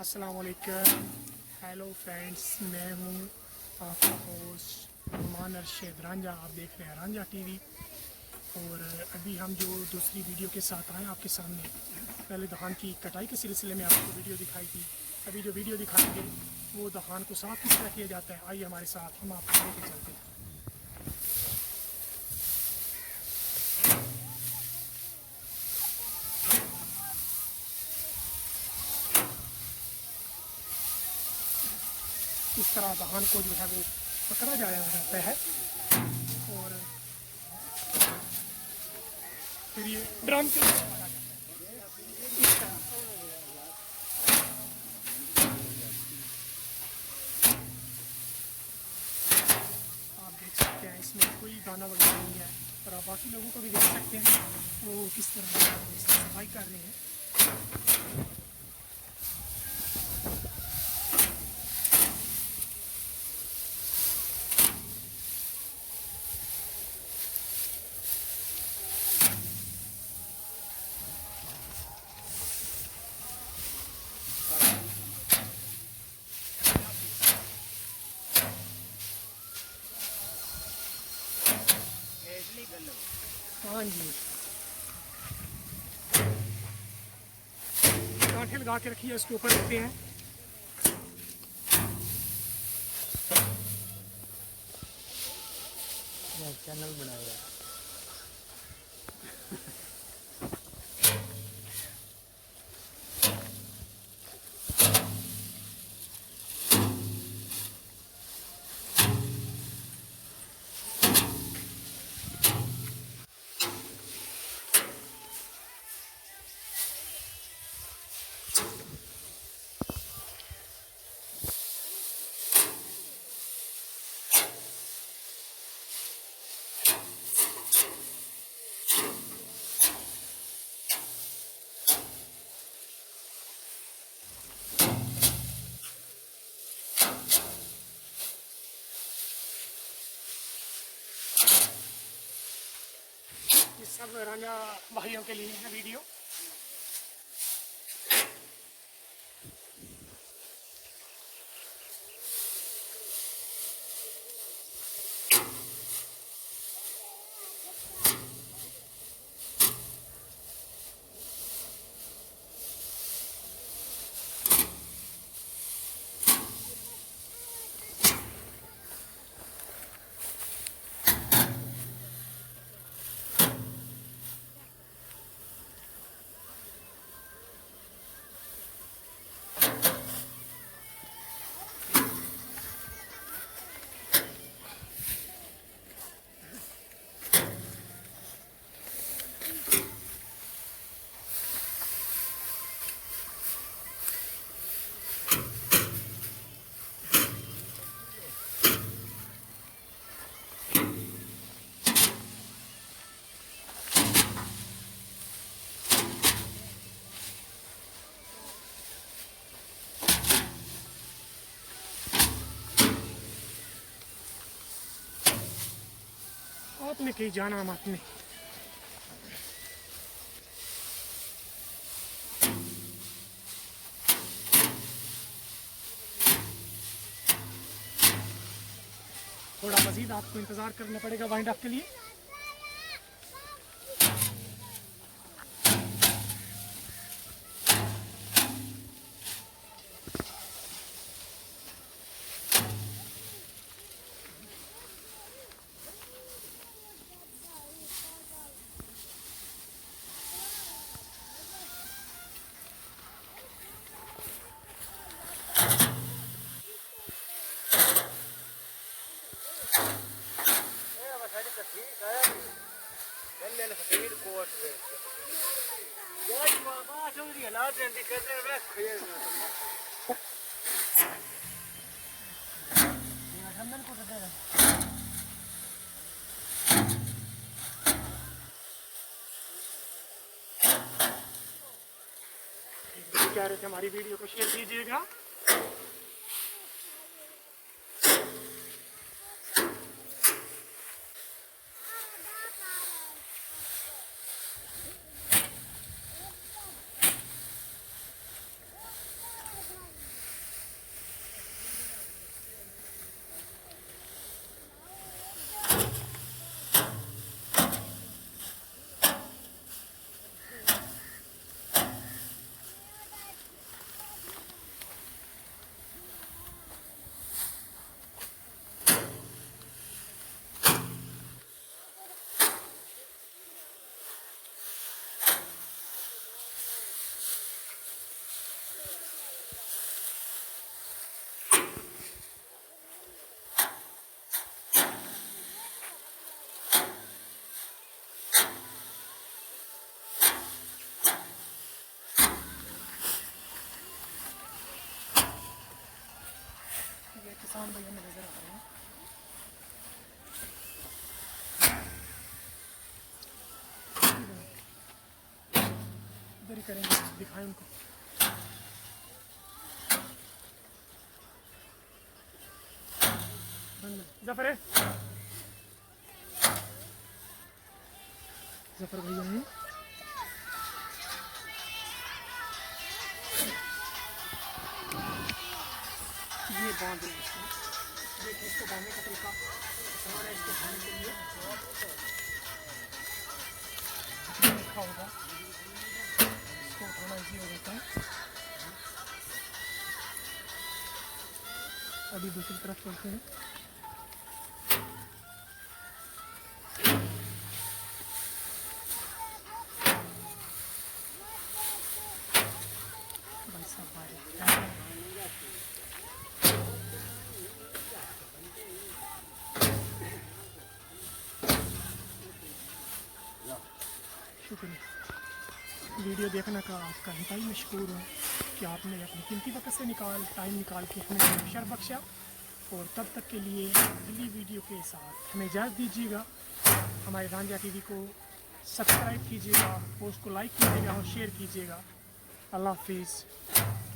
अस्सलाम वालेकुम। Hello friends, मैं हूँ आपका होस्ट नुमान अरशद रांझा। आप देख रहे हैं रांझा टीवी। और अभी हम जो दूसरी वीडियो के साथ आए आपके सामने, पहले धान की कटाई के सिलसिले में आपको वीडियो दिखाई थी। अभी जो वीडियो दिखाएंगे वो धान को साफ किस तरह किया जाता है। आइए हमारे साथ, हम आपको लेके चलते हैं। इस तरह धान को जो है वो पकड़ा जाता है और फिर ये ड्रम के ऊपर डाला जाता है। इस तरह आप देख सकते हैं, इसमें कोई दाना वगैरह नहीं है। और आप बाकी लोगों को भी देख सकते हैं वो किस तरह सफाई कर रहे हैं। हाँ जी, कांठे लगा के रखिए, उसके ऊपर रखते हैं। चैनल बनाया ये सब रांझा भाइयों के लिए है वीडियो। आपने कहीं जाना मत नहीं। थोड़ा मजीद आपको इंतज़ार करना पड़ेगा वाइंड अप के लिए। कह रहे थे हमारी वीडियो को शेयर कीजिएगा। इमरान भाई हमें नजर आ रहे हैं। इधर ही करेंगे, दिखाएं उनको। जफर है, जफर भैया हैं। ये बांध रहे हैं, देखिए इसको बांधने का तरीका आसान है। इसको बांधने के लिए रखा होगा, इसको थोड़ा इजी हो जाता है। अभी दूसरी तरफ चलते हैं। भाई साहब बाहर शुक्रिया। वीडियो देखने का आपका इंतहाई मशकूर हूँ कि आपने अपनी कीमती वक्त से टाइम निकाल के हमें अवसर बख्शा। और तब तक के लिए अगली वीडियो के साथ हमें इजाज़त दीजिएगा। हमारे रांझा टीवी को सब्सक्राइब कीजिएगा, पोस्ट को लाइक कीजिएगा और शेयर कीजिएगा। अल्लाह हाफिज़।